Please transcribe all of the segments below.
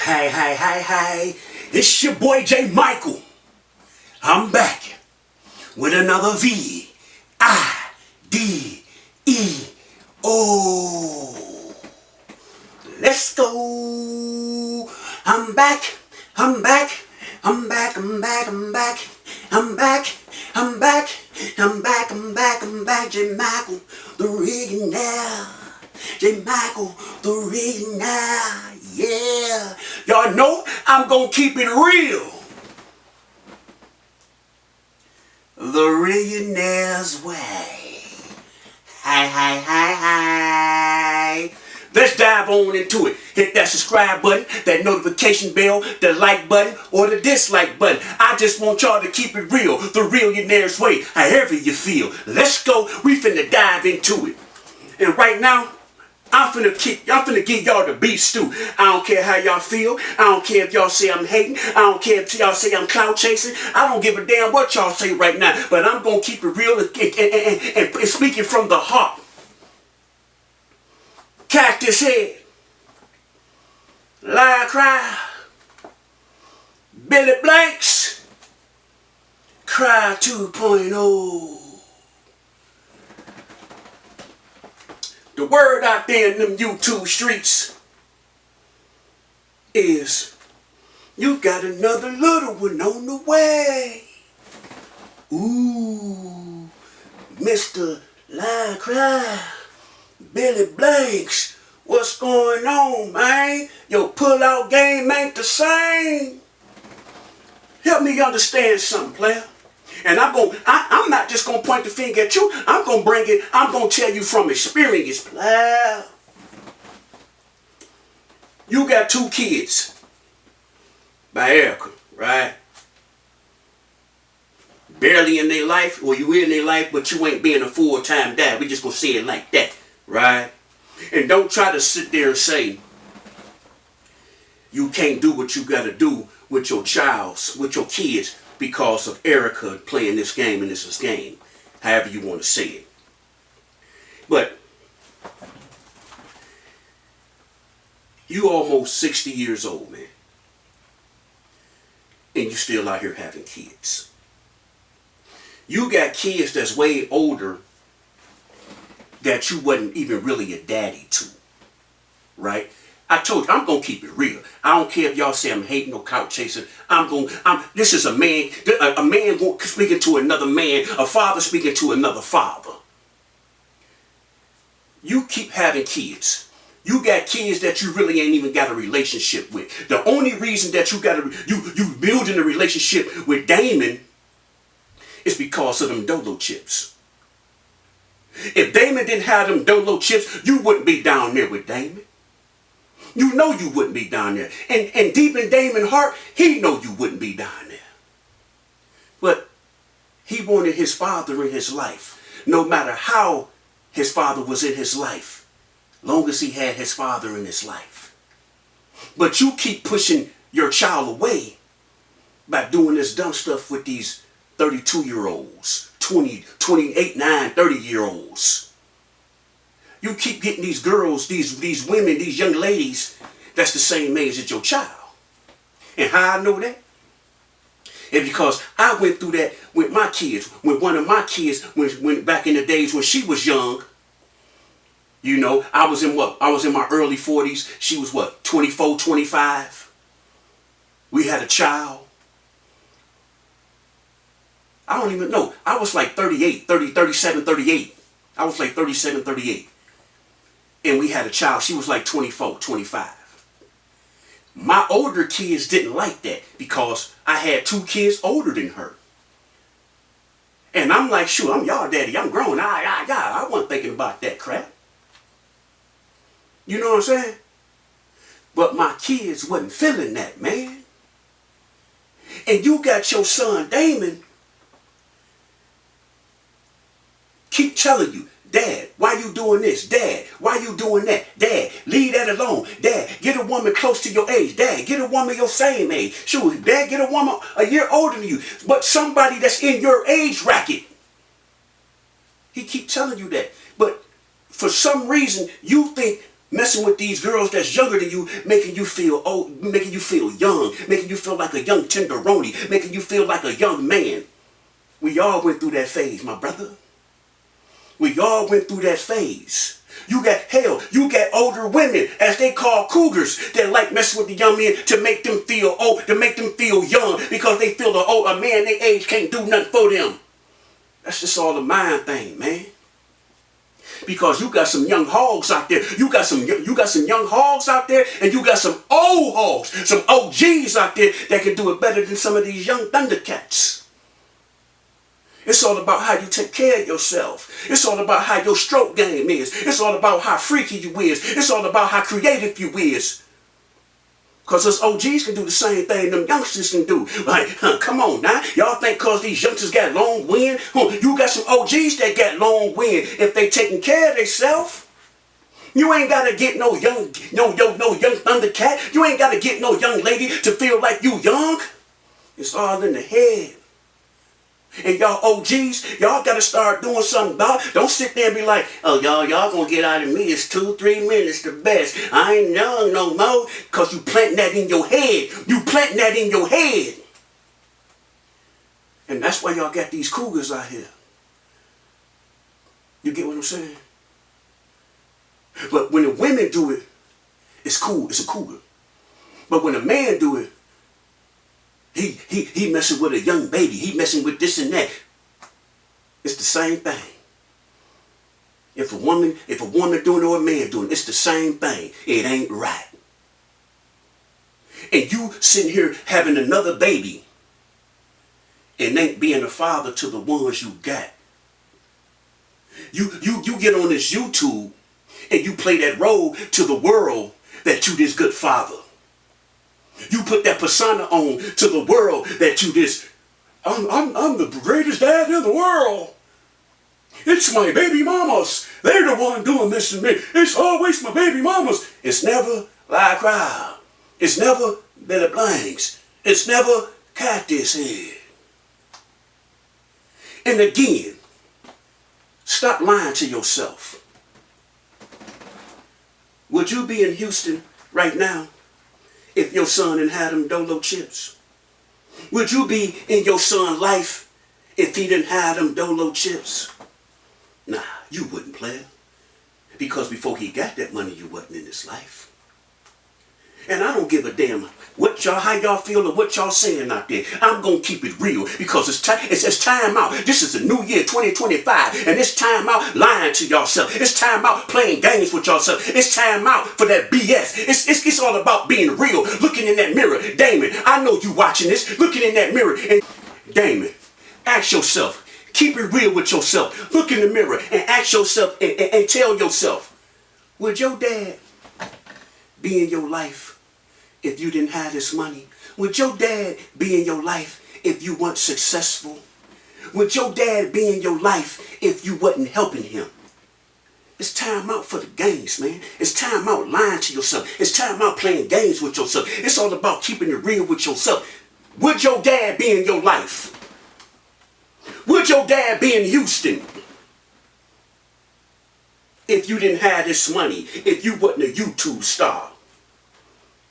Hey, it's your boy J. Michael. I'm back with another V-I-D-E-O. Let's go. I'm back, I'm back, I'm back, I'm back, I'm back, I'm back, I'm back, I'm back, I'm back, I'm back, J. Michael, the Reallionaire. J. Michael, the Reallionaire. Yeah. Y'all know I'm gonna keep it real. The Reallionaire's way. Hi. Let's dive on into it. Hit that subscribe button, that notification bell, the like button, or the dislike button. I just want y'all to keep it real. The Reallionaire's way, however you feel. Let's go. We finna dive into it. And right now, I'm finna give y'all the beef stew. I don't care how y'all feel. I don't care if y'all say I'm hating. I don't care if y'all say I'm clout chasing. I don't give a damn what y'all say right now. But I'm gonna keep it real and speaking from the heart. Cactus head. Lie cry. Billy Blanks. Cry 2.0. The word out there in them YouTube streets is you got another little one on the way. Ooh, Mr. Lie Cry, Billy Blanks, what's going on, man? Your pull-out game ain't the same. Help me understand something, player. And I'm not just gonna point the finger at you. I'm gonna tell you from experience, player. You got 2 kids by Erica, right? Barely in their life, or you in their life, but you ain't being a full-time dad. We just gonna say it like that, right? And don't try to sit there and say you can't do what you gotta do with your kids, because of Erica playing this game, and this is game, however you want to say it. But you almost 60 years old, man, and you still out here having kids. You got kids that's way older that you wasn't even really a daddy to, right? I told you, I'm going to keep it real. I don't care if y'all say I'm hating or couch chasing. This is a man speaking to another man, a father speaking to another father. You keep having kids. You got kids that you really ain't even got a relationship with. The only reason that you building a relationship with Damon is because of them Dolo chips. If Damon didn't have them Dolo chips, you wouldn't be down there with Damon. You know you wouldn't be down there. And deep in Damon's heart, he know you wouldn't be down there. But he wanted his father in his life. No matter how his father was in his life, long as he had his father in his life. But you keep pushing your child away by doing this dumb stuff with these 32-year-olds, 20, 28, 9, 30-year-olds. You keep getting these girls, these women, these young ladies that's the same age as your child. And how I know that? It's because I went through that with my kids. With one of my kids, when back in the days when she was young, you know, I was in my early 40s. She was 24, 25. We had a child. I don't even know. I was like 37, 38. I was like 37, 38. And we had a child. She was like 24, 25. My older kids didn't like that because I had 2 kids older than her. And I'm like, shoot, I'm y'all daddy. I'm grown. I wasn't thinking about that crap. You know what I'm saying? But my kids wasn't feeling that, man. And you got your son, Damon, keep telling you, Dad, why you doing this? Dad, why you doing that? Dad, leave that alone. Dad, get a woman close to your age. Dad, get a woman your same age. Sure, Dad, get a woman a year older than you. But somebody that's in your age bracket. He keep telling you that. But for some reason, you think Messing with these girls that's younger than you, making you feel old, making you feel young, making you feel like a young tenderoni, making you feel like a young man. We all went through that phase, my brother. We all went through that phase. You got older women, as they call cougars, that like messing with the young men to make them feel old, to make them feel young, because they feel a man their age can't do nothing for them. That's just all a mind thing, man. Because you got some young hogs out there. You got some young hogs out there, and you got some old hogs, some OGs out there that can do it better than some of these young Thundercats. It's all about how you take care of yourself. It's all about how your stroke game is. It's all about how freaky you is. It's all about how creative you is. Because us OGs can do the same thing them youngsters can do. Like, come on now. Y'all think because these youngsters got long wind? You got some OGs that got long wind if they taking care of themselves. You ain't got to get no young Thundercat. You ain't got to get no young lady to feel like you young. It's all in the head. And y'all OGs, y'all got to start doing something about it. Don't sit there and be like, oh, y'all going to get out of me. It's 2-3 minutes the best. I ain't young no more. Because you planting that in your head. You planting that in your head. And that's why y'all got these cougars out here. You get what I'm saying? But when the women do it, it's cool. It's a cougar. But when a man do it, he messing with a young baby. He messing with this and that. It's the same thing. If a woman doing it or a man doing it, it's the same thing. It ain't right. And you sitting here having another baby and ain't being a father to the ones you got. You get on this YouTube and you play that role to the world that you this good father. You put that persona on to the world that you this, I'm the greatest dad in the world. It's my baby mamas. They're the one doing this to me. It's always my baby mamas. It's never like crowd. It's never Billy Blanks. It's never Cactus Head. And again, stop lying to yourself. Would you be in Houston right now if your son had had them Dolo chips? Would you be in your son's life if he didn't have them Dolo chips? Nah, you wouldn't, player. Because before he got that money, you wasn't in his life. And I don't give a damn how y'all feel or what y'all saying out there. I'm going to keep it real because it's time out. This is the new year, 2025, and it's time out lying to yourself. It's time out playing games with yourself. It's time out for that BS. It's all about being real, looking in that mirror. Damon, I know you watching this, looking in that mirror. And Damon, ask yourself, keep it real with yourself. Look in the mirror and ask yourself and tell yourself, would your dad be in your life if you didn't have this money? Would your dad be in your life if you weren't successful? Would your dad be in your life if you wasn't helping him? It's time out for the games, man. It's time out lying to yourself. It's time out playing games with yourself. It's all about keeping it real with yourself. Would your dad be in your life? Would your dad be in Houston if you didn't have this money? If you wasn't a YouTube star?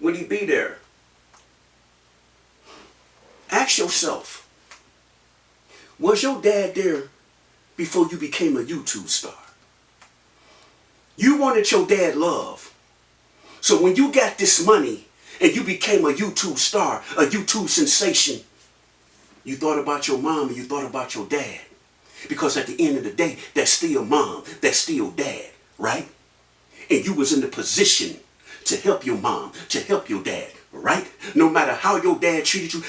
Would he be there? Ask yourself, was your dad there before you became a YouTube star? You wanted your dad love. So when you got this money and you became a YouTube star, a YouTube sensation, you thought about your mom and you thought about your dad. Because at the end of the day, that's still mom, that's still dad, right? And you was in the position to help your mom, to help your dad, right? No matter how your dad treated you,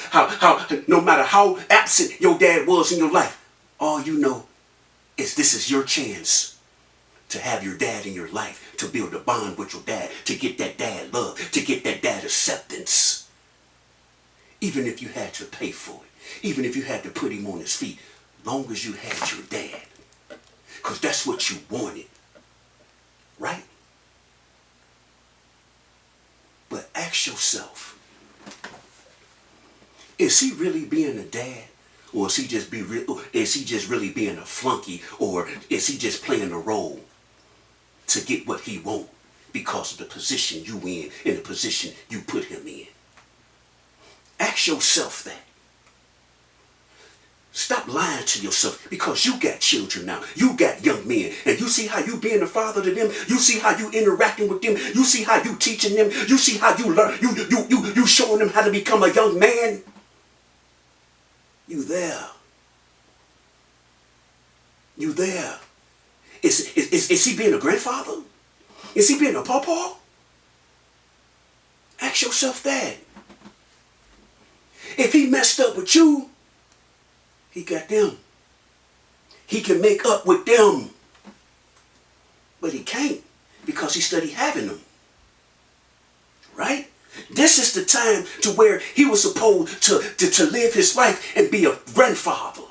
no matter how absent your dad was in your life, all you know is this is your chance to have your dad in your life, to build a bond with your dad, to get that dad love, to get that dad acceptance. Even if you had to pay for it, even if you had to put him on his feet, long as you had your dad. Because that's what you wanted, right? But ask yourself, is he really being a dad? Or is he just really being a flunky? Or is he just playing a role to get what he wants? because of the position you in the position you put him in. Ask yourself that. Stop lying to yourself, because you got children now. You got young men. And you see how you being a father to them. You see how you interacting with them. You see how you teaching them. You see how you learn. You showing them how to become a young man. You there. You there. Is he being a grandfather? Is he being a pawpaw? Ask yourself that. If he messed up with you, he got them. He can make up with them. But he can't, because he studied having them. Right? This is the time to where he was supposed to live his life and be a grandfather.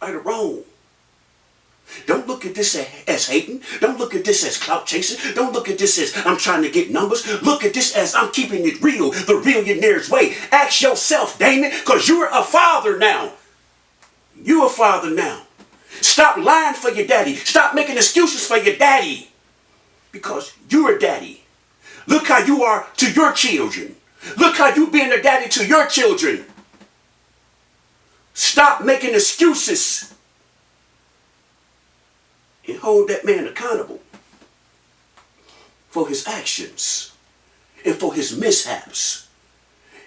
Right or wrong? Don't look at this as hating. Don't look at this as clout chasing. Don't look at this as I'm trying to get numbers. Look at this as I'm keeping it real, the Reallionaire's way. Ask yourself, Damon, because you're a father now. You're a father now. Stop lying for your daddy. Stop making excuses for your daddy, because you're a daddy. Look how you are to your children. Look how you being a daddy to your children. Stop making excuses. And hold that man accountable for his actions and for his mishaps.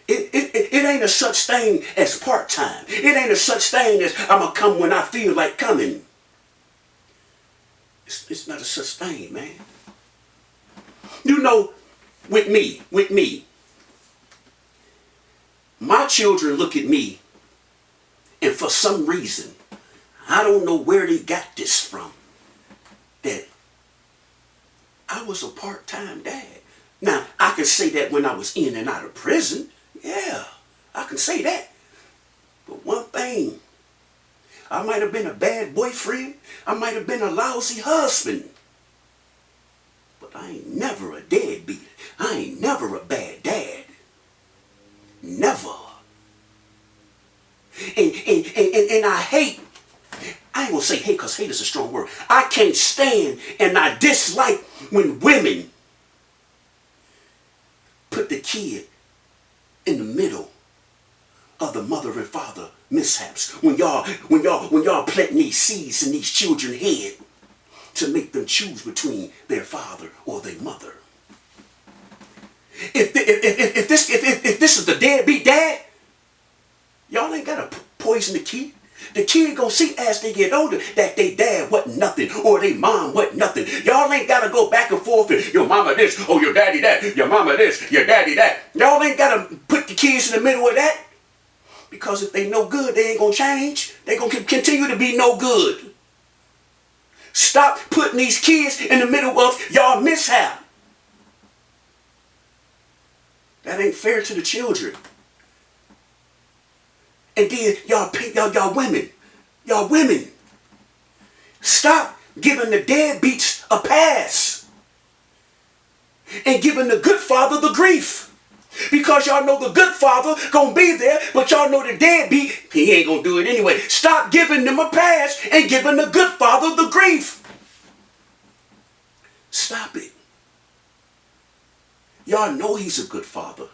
It ain't a such thing as part-time. It ain't a such thing as I'm going to come when I feel like coming. It's not a such thing, man. You know, with me, my children look at me, and for some reason, I don't know where they got this from, that I was a part-time dad. Now, I can say that when I was in and out of prison. Yeah, I can say that. But one thing, I might have been a bad boyfriend. I might have been a lousy husband. But I ain't never a deadbeat. I ain't never a bad dad. Never. And I hate, I ain't gonna say hate, because hate is a strong word. I can't stand and I dislike when women put the kid in the middle of the mother and father mishaps. When y'all planting these seeds in these children's head to make them choose between their father or their mother. If this is the deadbeat dad, y'all ain't gotta poison the kid. The kid gonna see as they get older that they dad wasn't nothing, or they mom wasn't nothing. Y'all ain't gotta go back and forth and your mama this, oh your daddy that, your mama this, your daddy that. Y'all ain't gotta put the kids in the middle of that, because if they no good, they ain't gonna change. They gonna continue to be no good. Stop putting these kids in the middle of y'all mishap. That ain't fair to the children. And then y'all women, stop giving the deadbeats a pass and giving the good father the grief. Because y'all know the good father gonna be there, but y'all know the deadbeat, he ain't gonna do it anyway. Stop giving them a pass and giving the good father the grief. Stop it. Y'all know he's a good father.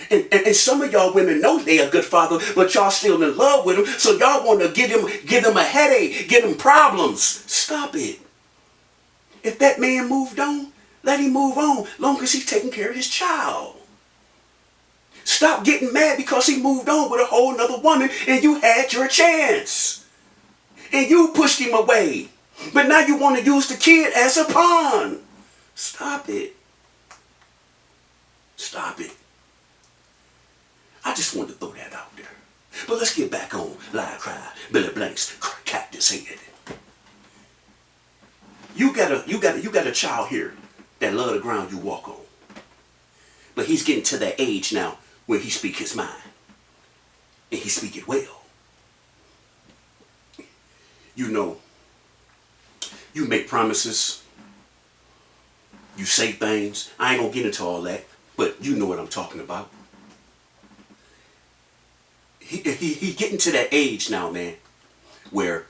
And some of y'all women know they a good father, but y'all still in love with him, so y'all want to give him a headache, give him problems. Stop it. If that man moved on, let him move on, long as he's taking care of his child. Stop getting mad because he moved on with a whole nother woman and you had your chance. And you pushed him away. But now you want to use the kid as a pawn. Stop it. Stop it. I just wanted to throw that out there. But let's get back on Live Cry, Billy Blanks, Cactus Head. You got a child here that love the ground you walk on. But he's getting to that age now where he speak his mind. And he speak it well. You know, you make promises. You say things. I ain't gonna get into all that, but you know what I'm talking about. He getting to that age now, man, where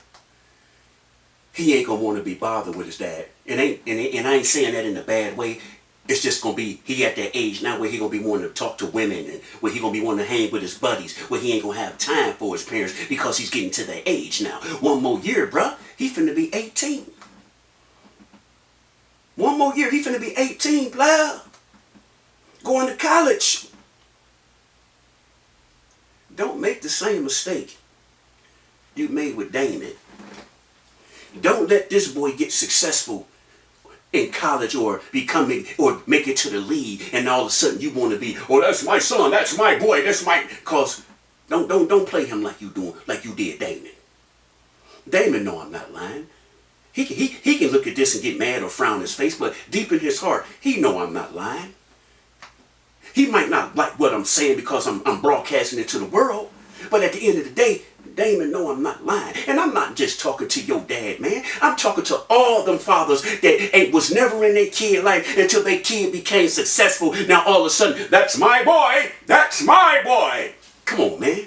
he ain't gonna want to be bothered with his dad. And I ain't saying that in a bad way. It's just gonna be he at that age now where he gonna be wanting to talk to women and where he gonna be wanting to hang with his buddies, where he ain't gonna have time for his parents because he's getting to that age now. One more year, bruh, he finna be 18. One more year, he finna be 18, blah. Going to college. Don't make the same mistake you made with Damon. Don't let this boy get successful in college or becoming or make it to the league and all of a sudden you want to be, oh, that's my son, that's my boy, that's my, cause don't play him like you did Damon. Damon know I'm not lying. He can look at this and get mad or frown his face, but deep in his heart, he know I'm not lying. He might not like what I'm saying because I'm broadcasting it to the world, but at the end of the day, Damon know I'm not lying. And I'm not just talking to your dad, man. I'm talking to all them fathers that was never in their kid life until their kid became successful. Now all of a sudden, that's my boy. That's my boy. Come on, man.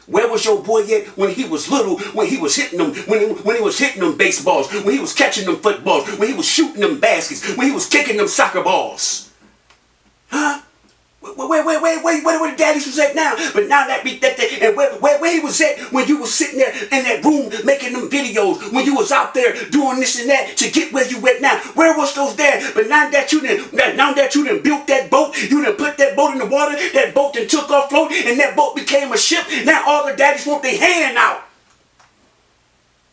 Where was your boy at when he was little, when he was hitting them, when he was hitting them baseballs, when he was catching them footballs, when he was shooting them baskets, when he was kicking them soccer balls? Huh? Where the daddies was at now? But now and where he was at when you was sitting there in that room making them videos, when you was out there doing this and that to get where you at now. Where was those dads? But now that you done built that boat, you done put that boat in the water, that boat then took off float, and that boat became a ship. Now all the daddies want their hand out.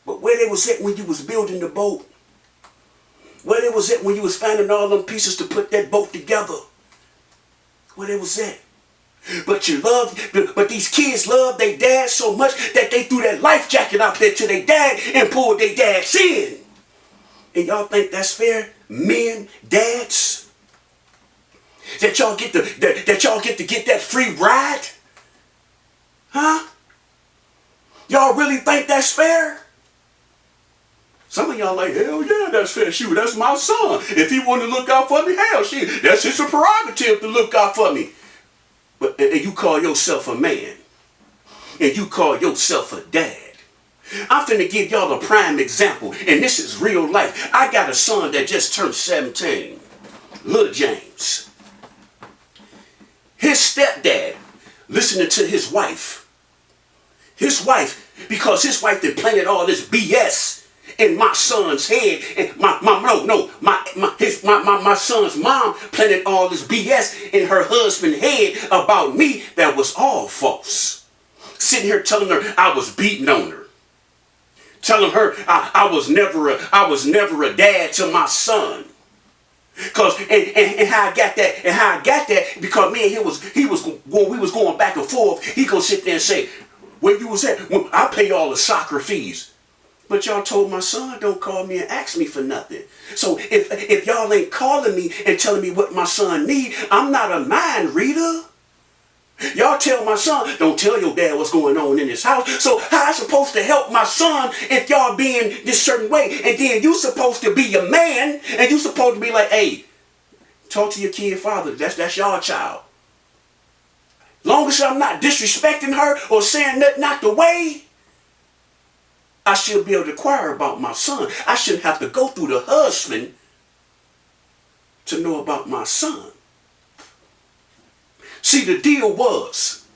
But where they was at when you was building the boat? Where they was at when you was finding all them pieces to put that boat together? Where they was at. But these kids love their dad so much that they threw that life jacket out there to their dad and pulled their dads in. And y'all think that's fair? Men, dads? That y'all get to get that free ride? Huh? Y'all really think that's fair? Some of y'all like, hell yeah, that's fair. Shoot, that's my son. If he wanted to look out for me, hell, that's his prerogative to look out for me. But and you call yourself a man. And you call yourself a dad. I'm finna give y'all a prime example. And this is real life. I got a son that just turned 17. Little James. His stepdad listening to his wife. His wife, because his wife done planted all this BS in my son's head, and my son's mom planted all this BS in her husband's head about me that was all false. Sitting here telling her I was beating on her, telling her I was never a dad to my son. Cause and how I got that because me and we was going back and forth. He gonna sit there and say, where you was at? Well, I pay all the soccer fees. But y'all told my son don't call me and ask me for nothing. So if y'all ain't calling me and telling me what my son need, I'm not a mind reader. Y'all tell my son, don't tell your dad what's going on in his house. So how I supposed to help my son if y'all being this certain way? And then you supposed to be a man and you supposed to be like, hey, talk to your kid father. That's y'all child. Long as I'm not disrespecting her or saying nothing not the way, I should be able to inquire about my son. I shouldn't have to go through the husband to know about my son. See, the deal was,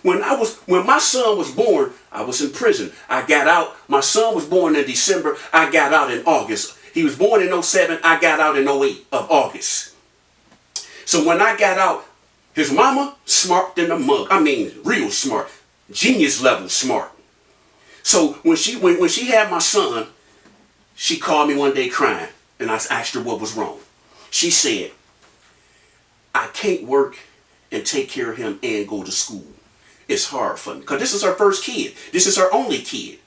when my son was born, I was in prison. I got out. My son was born in December. I got out in August. He was born in 07. I got out in 08 of August. So when I got out, his mama, smart than a mug. I mean, real smart. Genius level smart. So when she had my son, she called me one day crying, and I asked her what was wrong. She said, I can't work and take care of him and go to school. It's hard for me. Because this is her first kid. This is her only kid.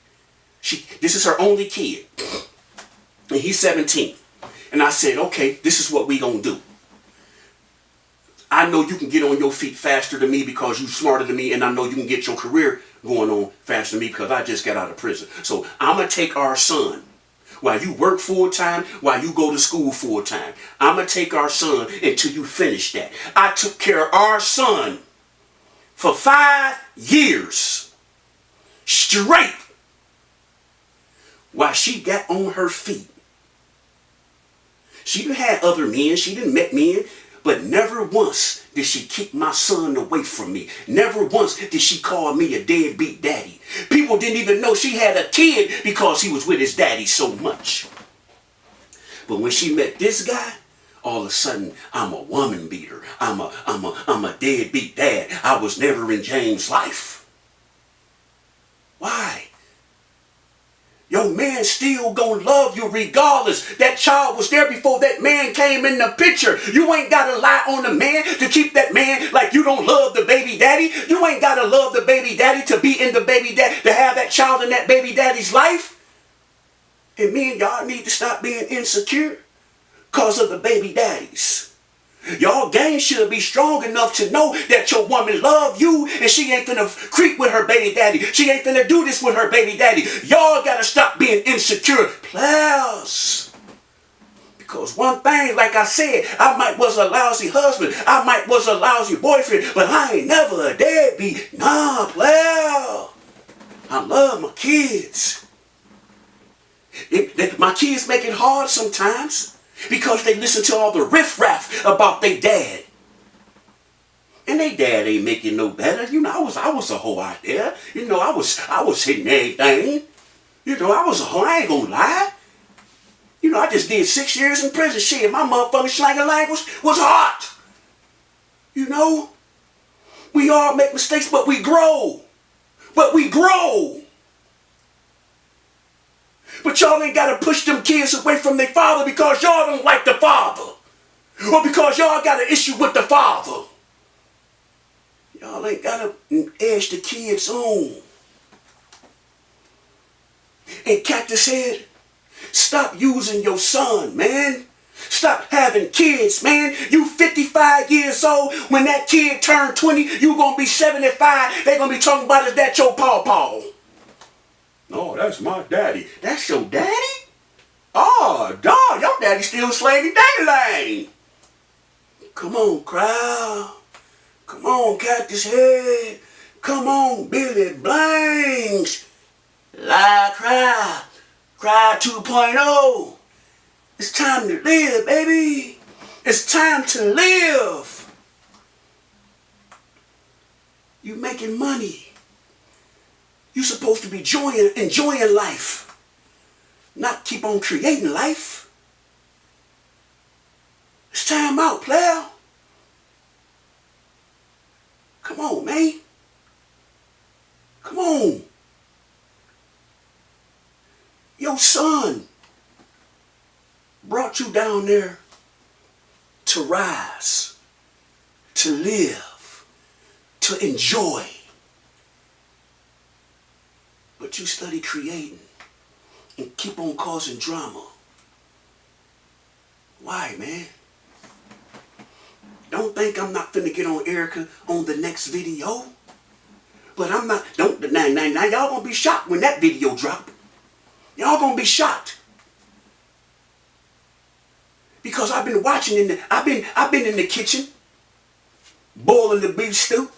This is her only kid. And he's 17. And I said, okay, this is what we gonna do. I know you can get on your feet faster than me because you're smarter than me, and I know you can get your career going on faster than me because I just got out of prison. So I'm going to take our son. While you work full-time, while you go to school full-time, I'm going to take our son until you finish that. I took care of our son for 5 years straight. while she got on her feet. She done had other men, she done met men, but never once did she keep my son away from me. Never once did she call me a deadbeat daddy. People didn't even know she had a kid because he was with his daddy so much. But when she met this guy, all of a sudden, I'm a woman beater. I'm a deadbeat dad. I was never in James' life. Why? Your man still gonna love you regardless. That child was there before that man came in the picture. You ain't gotta lie on the man to keep that man like you don't love the baby daddy. You ain't gotta love the baby daddy to be in the baby daddy, to have that child in that baby daddy's life. And me and y'all need to stop being insecure because of the baby daddies. Y'all gang should be strong enough to know that your woman love you and she ain't finna creep with her baby daddy. She ain't finna do this with her baby daddy. Y'all gotta stop being insecure. Plus, because one thing, like I said, I might was a lousy husband. I might was a lousy boyfriend, but I ain't never a deadbeat. Nah, well, I love my kids. My kids make it hard sometimes because they listen to all the riffraff about their dad. And they dad ain't making no better. You know, I was a hoe out there. You know, I was hitting everything. You know, I was a hoe. I ain't gonna lie. You know, I just did 6 years in prison. Shit, my motherfucking slang language was hot. You know? We all make mistakes, but we grow. But we grow. But y'all ain't got to push them kids away from their father because y'all don't like the father. Or because y'all got an issue with the father. Y'all ain't got to edge the kids on. And Cactus Head, stop using your son, man. Stop having kids, man. You 55 years old. When that kid turn 20, you going to be 75. They going to be talking about, is that your pawpaw? No, that's my daddy. That's your daddy? Oh, dog, your daddy still slanging dang-a-lang. Come on, crowd. Come on, Cactus Head. Come on, Billy Blanks. Lie, cry. Cry 2.0. It's time to live, baby. It's time to live. You making money. You're supposed to be enjoying life, not keep on creating life. It's time out, player. Come on, man. Come on. Your son brought you down there to rise, to live, to enjoy. But you study creating and keep on causing drama. Why, man? Don't think I'm not finna get on Erica on the next video. But I'm not, now y'all gonna be shocked when that video drop. Y'all gonna be shocked. Because I've been watching I've been in the kitchen, boiling the beef stew.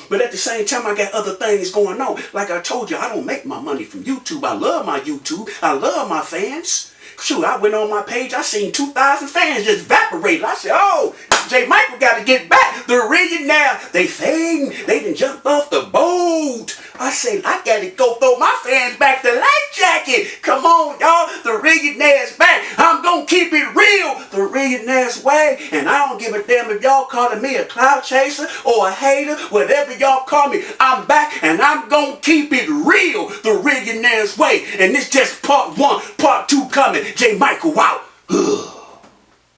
But at the same time, I got other things going on. Like I told you, I don't make my money from YouTube. I love my YouTube. I love my fans. Shoot, I went on my page. I seen 2,000 fans just evaporated. I said, oh, J. Michael got to get back. The Reallionaire, they fading. They done jumped off the boat. I said, I got to go throw my fans back the life jacket. Come on, y'all. The Reallionaire's back. I'm going to keep it real. The Reallionaire's way. And I don't give a damn if y'all calling me a cloud chaser or a hater. Whatever y'all call me, I'm back and I'm going to keep it real. The Reallionaire's way. And this just part 1. Part 2 coming. J. Michael out. Ugh.